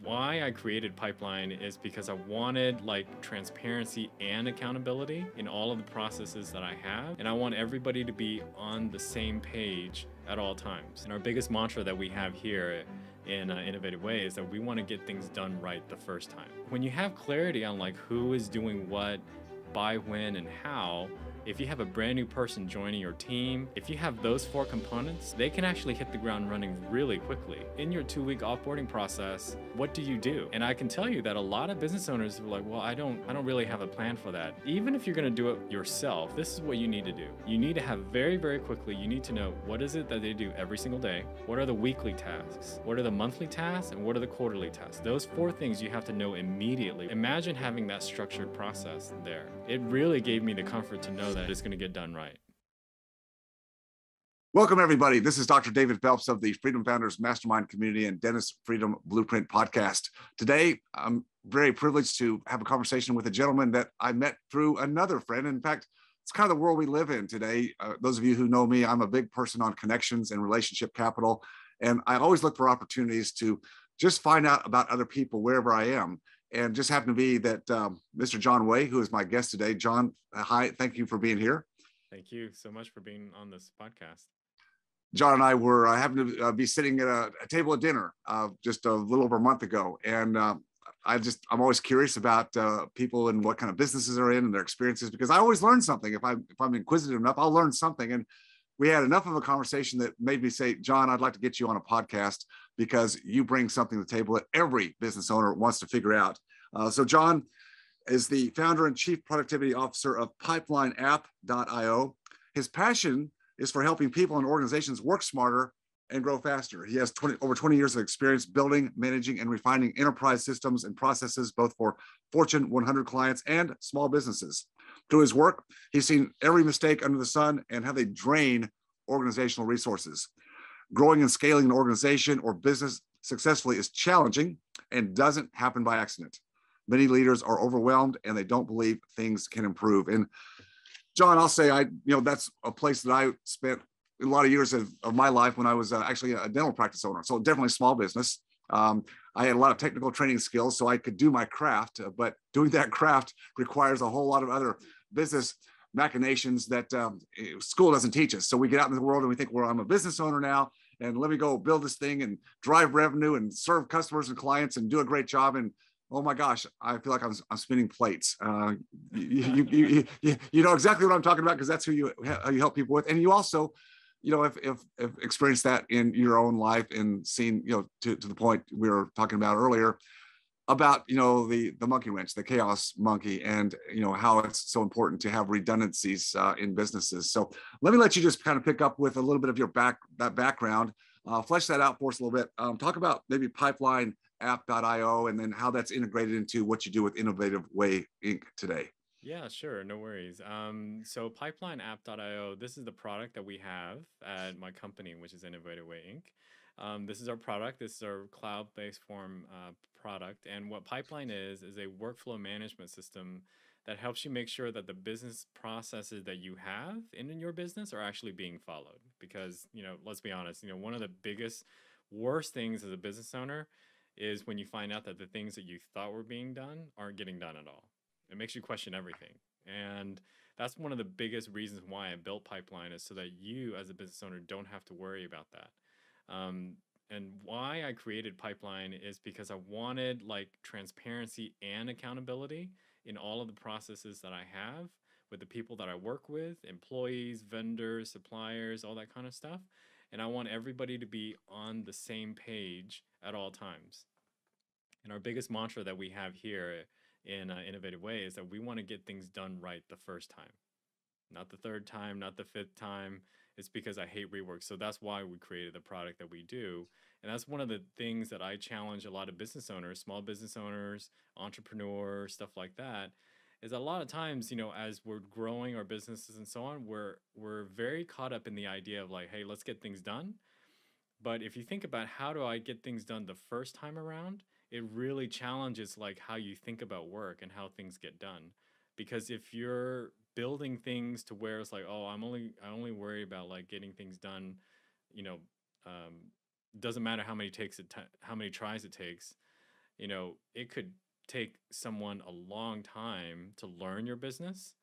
Why I created Pipeline is because I wanted like transparency and accountability in all of the processes that I have. And I want everybody to be on the same page at all times. And our biggest mantra that we have here in Innovative Way is that we want to get things done right the first time. When you have clarity on like who is doing what, by when, and how, if you have a brand new person joining your team, if you have those 4 components, they can actually hit the ground running really quickly. In your 2-week offboarding process, what do you do? And I can tell you that a lot of business owners are like, well, I don't really have a plan for that. Even if you're gonna do it yourself, this is what you need to do. You need to have very, very quickly, you need to know what is it that they do every single day? What are the weekly tasks? What are the monthly tasks? And what are the quarterly tasks? Those 4 things you have to know immediately. Imagine having that structured process there. It really gave me the comfort to know that it's going to get done right. Welcome, everybody. This is Dr. David Phelps of the Freedom Founders Mastermind Community and Dennis Freedom Blueprint Podcast. Today, I'm very privileged to have a conversation with a gentleman that I met through another friend. In fact, it's kind of the world we live in today. Those of you who know me, I'm a big person on connections and relationship capital. And I always look for opportunities to just find out about other people wherever I am. And just happened to be that Mr. John Way, who is my guest today. John, hi, thank you for being here. Thank you so much for being on this podcast. John and I were happened to be sitting at a table at dinner just a little over a month ago. And I'm always curious about people and what kind of businesses they're in and their experiences, because I always learn something. If I'm inquisitive enough, I'll learn something. And we had enough of a conversation that made me say, John, I'd like to get you on a podcast because you bring something to the table that every business owner wants to figure out. So John is the founder and chief productivity officer of PipelineApp.io. His passion is for helping people and organizations work smarter and grow faster. He has over 20 years of experience building, managing, and refining enterprise systems and processes, both for Fortune 100 clients and small businesses. Through his work, he's seen every mistake under the sun and how they drain organizational resources. Growing and scaling an organization or business successfully is challenging and doesn't happen by accident. Many leaders are overwhelmed and they don't believe things can improve. And John, I'll say, that's a place that I spent a lot of years of my life when I was actually a dental practice owner. So definitely small business. I had a lot of technical training skills, so I could do my craft, but doing that craft requires a whole lot of other business machinations that school doesn't teach us. So we get out in the world and we think, well, I'm a business owner now, and let me go build this thing and drive revenue and serve customers and clients and do a great job. And oh my gosh, I feel like I'm spinning plates. You know exactly what I'm talking about, because that's who you help people with. And you also, have experienced that in your own life and seen, to the point we were talking about earlier about, the monkey wrench, the chaos monkey, and, how it's so important to have redundancies in businesses. So let me let you just kind of pick up with a little bit of your background, flesh that out for us a little bit. Talk about maybe PipelineApp.io and then how that's integrated into what you do with Innovative Way Inc. today. Yeah, sure. No worries. So PipelineApp.io, this is the product that we have at my company, which is Innovative Way Inc. This is our product. This is our cloud-based form product. And what Pipeline is a workflow management system that helps you make sure that the business processes that you have in your business are actually being followed. Because, let's be honest, one of the biggest, worst things as a business owner is when you find out that the things that you thought were being done aren't getting done at all. It makes you question everything. And that's one of the biggest reasons why I built Pipeline, is so that you as a business owner don't have to worry about that. And why I created Pipeline is because I wanted like transparency and accountability in all of the processes that I have with the people that I work with, employees, vendors, suppliers, all that kind of stuff. And I want everybody to be on the same page at all times. And our biggest mantra that we have here in Innovative Way is that we want to get things done right the first time, not the third time, not the 5th time. It's because I hate rework. So that's why we created the product that we do. And that's one of the things that I challenge a lot of business owners, small business owners, entrepreneurs, stuff like that, is a lot of times, as we're growing our businesses and so on, we're very caught up in the idea of like, hey, let's get things done. But if you think about how do I get things done the first time around, it really challenges like how you think about work and how things get done. Because if you're building things to where it's like, oh, I only worry about like getting things done, doesn't matter how many tries it takes. it could take someone a long time to learn your business,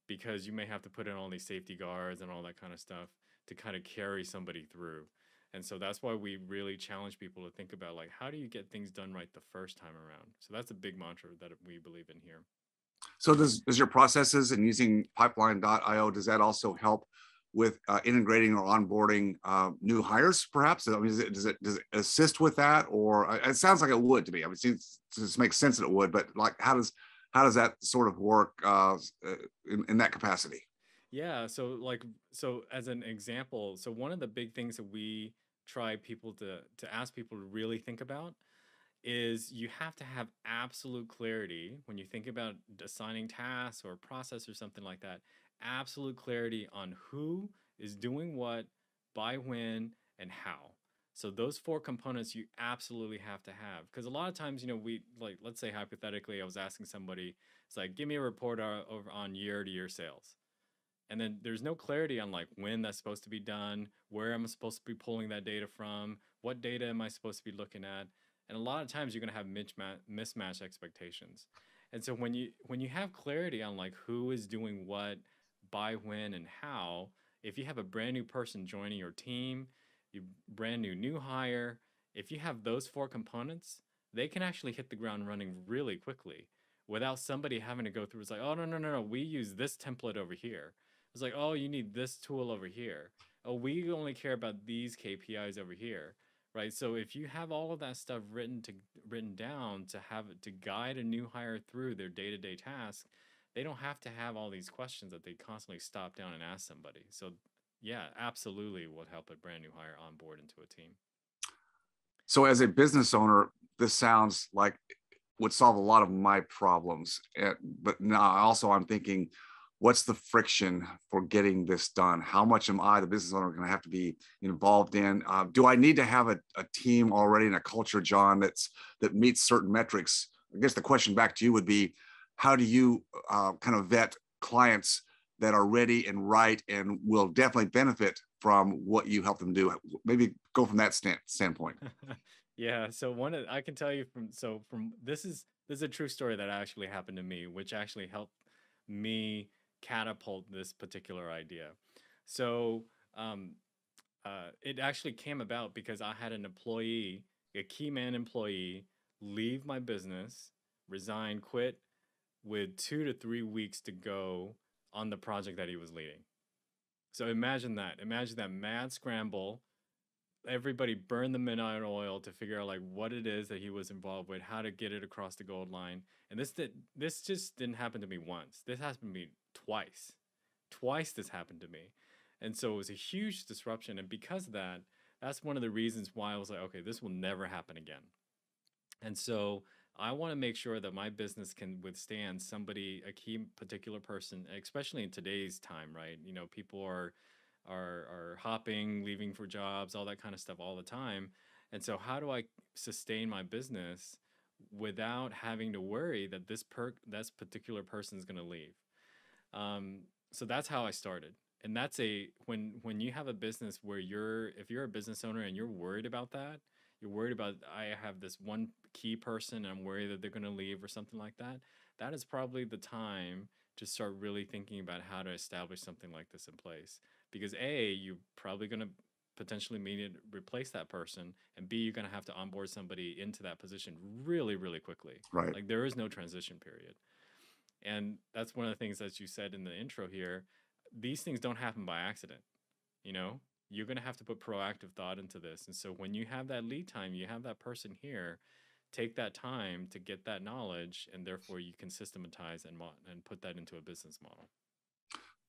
because you may have to put in all these safety guards and all that kind of stuff to kind of carry somebody through. And so that's why we really challenge people to think about, like, how do you get things done right the first time around? So that's a big mantra that we believe in here. So does your processes and using pipeline.io, does that also help with integrating or onboarding new hires, perhaps? I mean, does it assist with that? Or it sounds like it would to me. I mean, it just makes sense that it would, but like, how does that sort of work in that capacity? Yeah, so as an example, so one of the big things that we try people to ask people to really think about is you have to have absolute clarity when you think about assigning tasks or process or something like that. Absolute clarity on who is doing what, by when, and how. So those four components you absolutely have to have, because a lot of times, we, like, let's say hypothetically, I was asking somebody, it's like, give me a report over on year-to-year sales, and then there's no clarity on, like, when that's supposed to be done, where I'm supposed to be pulling that data from, what data am I supposed to be looking at. And a lot of times you're going to have mismatched expectations. And so when you have clarity on, like, who is doing what, by when, and how, if you have a brand new person joining your team, you brand new hire, if you have those four components, they can actually hit the ground running really quickly without somebody having to go through. It's like, oh, no, no, no, no, we use this template over here. It's like, oh, you need this tool over here. Oh, we only care about these KPIs over here, right? So if you have all of that stuff written down to have to guide a new hire through their day-to-day tasks, they don't have to have all these questions that they constantly stop down and ask somebody. So yeah, absolutely would help a brand new hire onboard into a team. So as a business owner, this sounds like would solve a lot of my problems. But now also I'm thinking, what's the friction for getting this done? How much am I, the business owner, going to have to be involved in? Do I need to have a team already and a culture, John, that meets certain metrics? I guess the question back to you would be, how do you kind of vet clients that are ready and right and will definitely benefit from what you help them do? Maybe go from that standpoint. Yeah, so I can tell you from this is a true story that actually happened to me, which actually helped me catapult this particular idea. So it actually came about because I had an employee, a key man employee, leave my business, resign, quit with 2 to 3 weeks to go on the project that he was leading. So imagine that. Imagine that mad scramble. Everybody burned the midnight oil to figure out, like, what it is that he was involved with, how to get it across the goal line. And this just didn't happen to me once. This happened to me twice. Twice this happened to me. And so it was a huge disruption. And because of that, that's one of the reasons why I was like, okay, this will never happen again. And so I want to make sure that my business can withstand somebody, a key particular person, especially in today's time, right? People are hopping, leaving for jobs, all that kind of stuff all the time. And so how do I sustain my business without having to worry that this particular person is going to leave? So that's how I started. And that's when you have a business where if you're a business owner and you're worried about that, you're worried about, I have this one key person and I'm worried that they're going to leave or something like that, that is probably the time to start really thinking about how to establish something like this in place. Because A, you're probably going to potentially need to replace that person, and B, you're going to have to onboard somebody into that position really, really quickly. Right. Like, there is no transition period. And that's one of the things that you said in the intro here. These things don't happen by accident. You're going to have to put proactive thought into this. And so when you have that lead time, you have that person here, take that time to get that knowledge, and therefore you can systematize and put that into a business model.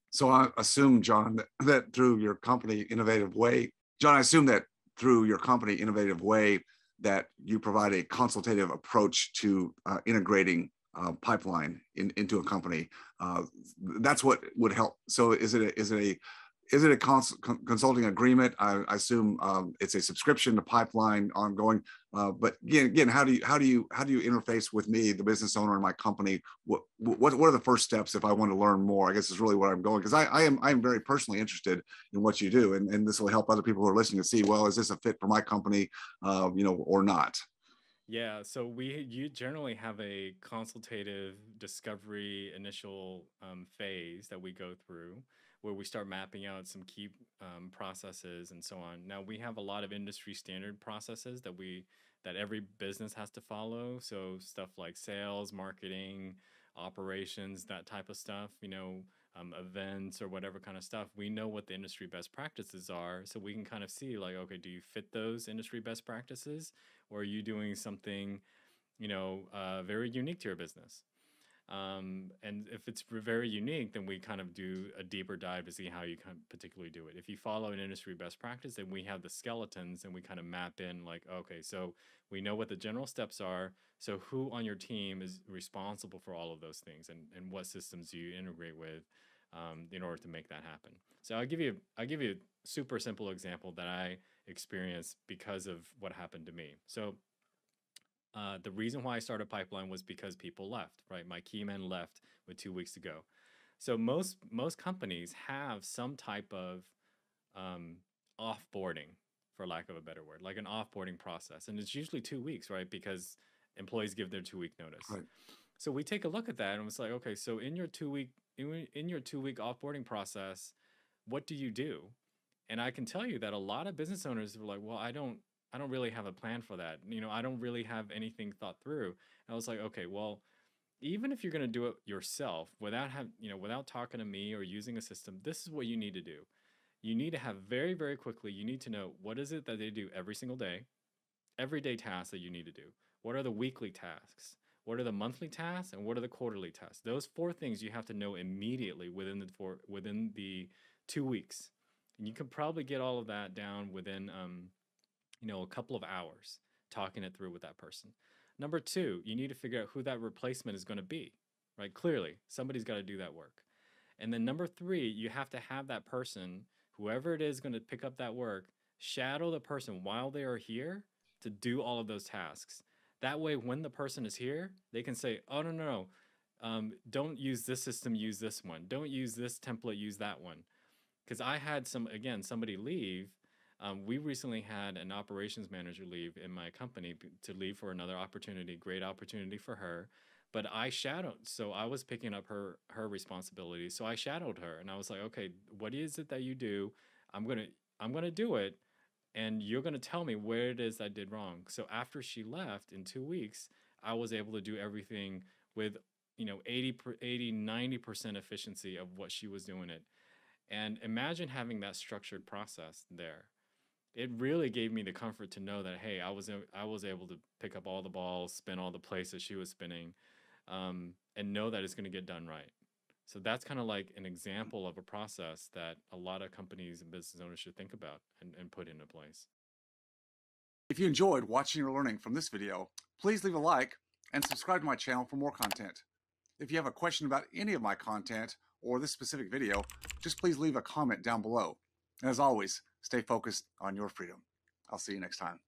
So I assume, John, that through your company Innovative Way, John, I assume that through your company Innovative Way, that you provide a consultative approach to integrating pipeline into a company. That's what would help. So is it a consulting agreement? I assume it's a subscription to pipeline ongoing. But again, how do you interface with me, the business owner in my company? What are the first steps if I want to learn more? I guess is really where I'm going, because I am very personally interested in what you do, and this will help other people who are listening to see, well, is this a fit for my company, or not? Yeah, so you generally have a consultative discovery initial phase that we go through where we start mapping out some key processes and so on. Now we have a lot of industry standard processes that every business has to follow. So stuff like sales, marketing, operations, that type of stuff, events or whatever kind of stuff. We know what the industry best practices are, so we can kind of see like, okay, do you fit those industry best practices? Or are you doing something, very unique to your business? And if it's very unique, then we kind of do a deeper dive to see how you kind of particularly do it. If you follow an industry best practice, then we have the skeletons and we kind of map in like, okay, so we know what the general steps are. So who on your team is responsible for all of those things, and what systems do you integrate with in order to make that happen? So I'll give you a super simple example that I experienced because of what happened to me. So the reason why I started Pipeline was because people left, right? My key men left with 2 weeks to go. So most companies have some type of um, offboarding, for lack of a better word, like an offboarding process, and it's usually 2 weeks, right? Because employees give their 2 week notice. Right. So we take a look at that and it's like, okay, so in your 2 week offboarding process, what do you do? And I can tell you that a lot of business owners were like, well, I don't really have a plan for that. I don't really have anything thought through. And I was like, okay, well, even if you're going to do it yourself without talking to me or using a system, this is what you need to do. You need to have very, very quickly, you need to know what is it that they do every single day, everyday tasks that you need to do. What are the weekly tasks? What are the monthly tasks and what are the quarterly tasks? Those four things you have to know immediately within the 2 weeks. And you can probably get all of that down within a couple of hours talking it through with that person. Number two, you need to figure out who that replacement is going to be, right? Clearly, somebody's got to do that work. And then number three, you have to have that person, whoever it is going to pick up that work, shadow the person while they are here to do all of those tasks. That way, when the person is here, they can say, oh, no, no, no. Don't use this system, use this one. Don't use this template, use that one. Because I had somebody leave. We recently had an operations manager leave in my company to leave for another opportunity, great opportunity for her. But I shadowed, so I was picking up her responsibility. So I shadowed her, and I was like, okay, what is it that you do? I'm gonna do it, and you're gonna tell me where it is I did wrong. So after she left in 2 weeks, I was able to do everything with 80, 90% efficiency of what she was doing it. And imagine having that structured process there. It really gave me the comfort to know that, hey, I was able to pick up all the balls, spin all the places she was spinning, and know that it's going to get done right. So that's kind of like an example of a process that a lot of companies and business owners should think about and put into place. If you enjoyed watching or learning from this video, please leave a like and subscribe to my channel for more content. If you have a question about any of my content or this specific video, just please leave a comment down below. And as always, stay focused on your freedom. I'll see you next time.